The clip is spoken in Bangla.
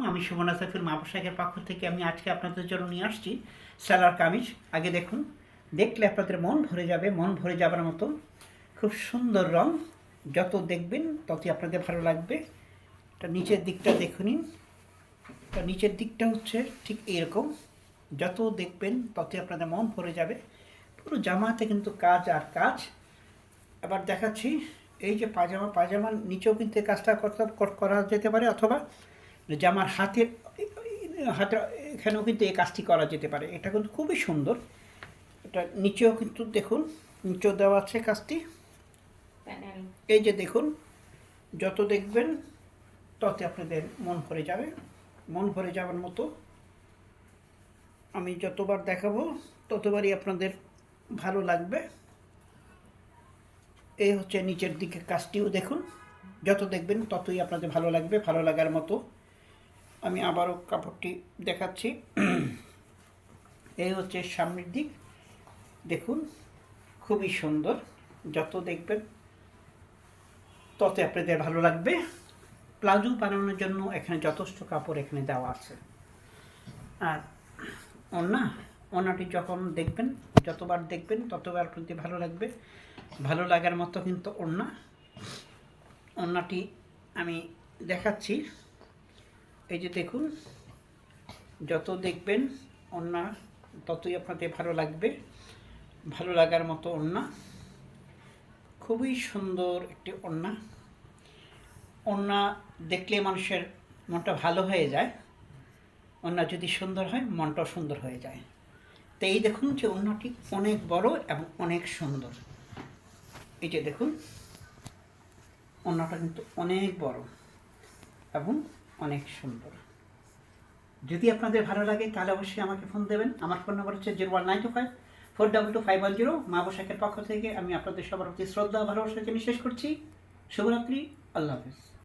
আমি সুমনা সাফির মা পোশাকের পক্ষ থেকে আমি আজকে আপনাদের জন্য নিয়ে আসছি সালোয়ার কামিজ। আগে দেখুন, দেখলে আপনাদের মন ভরে যাবে, মন ভরে যাবার মতো খুব সুন্দর রং। যত দেখবেন ততই আপনাদের ভালো লাগবে। এটা নিচের দিকটা দেখুন, এটা নিচের দিকটা হচ্ছে ঠিক এরকম। যত দেখবেন ততই আপনাদের মন ভরে যাবে। পুরো জামাতে কিন্তু কাজ আর কাজ। আবার দেখাচ্ছি, এই যে পায়জামার নিচেও কিন্তু এই কাজটা করা যেতে পারে, অথবা জামার হাতের এখানেও কিন্তু এই কাজটি করা যেতে পারে। এটা কিন্তু খুবই সুন্দর। এটা নিচেও কিন্তু দেখুন, নিচেও দেওয়া আছে কাজটি। এই যে দেখুন, যত দেখবেন তত আপনাদের মন ভরে যাবে, মন ভরে যাওয়ার মতো। আমি যতবার দেখাবো ততবারই আপনাদের ভালো লাগবে। এই হচ্ছে নিচের দিকে কাজটিও দেখুন, যত দেখবেন ততই আপনাদের ভালো লাগবে, ভালো লাগার মতো। আমি আবারও কাপড়টি দেখাচ্ছি। এই হচ্ছে সামনের দিক, দেখুন খুবই সুন্দর। যত দেখবেন তত আপনাদের ভালো লাগবে। প্লাজো বানানোর জন্য এখানে যথেষ্ট কাপড় এখানে দেওয়া আছে। আর ওড়নাটি যখন দেখবেন, যতবার দেখবেন ততবার আপনাদের ভালো লাগবে, ভালো লাগার মতো কিন্তু ওড়নাটি আমি দেখাচ্ছি। এই যে দেখুন, যত দেখবেন ওড়না ততই আপনাদের ভালো লাগবে, ভালো লাগার মতো ওড়না। খুবই সুন্দর একটি ওড়না দেখলে মানুষের মনটা ভালো হয়ে যায়। ওড়না যদি সুন্দর হয়, মনটাও সুন্দর হয়ে যায়। তো এই দেখুন যে ওড়নাটি অনেক বড় এবং অনেক সুন্দর। এই যে দেখুন, ওড়নাটা কিন্তু অনেক বড় এবং অনেক সুন্দর। যদি আপনাদের ভালো লাগে তাহলে অবশ্যই আমাকে ফোন দেবেন। আমার ফোন নাম্বার হচ্ছে 019254222510। মা পোশাকের পক্ষ থেকে আমি আপনাদের সবার প্রতি শ্রদ্ধা ভালোবাসা জানিয়ে শেষ করছি। শুভরাত্রি, আল্লাহ হাফিজ।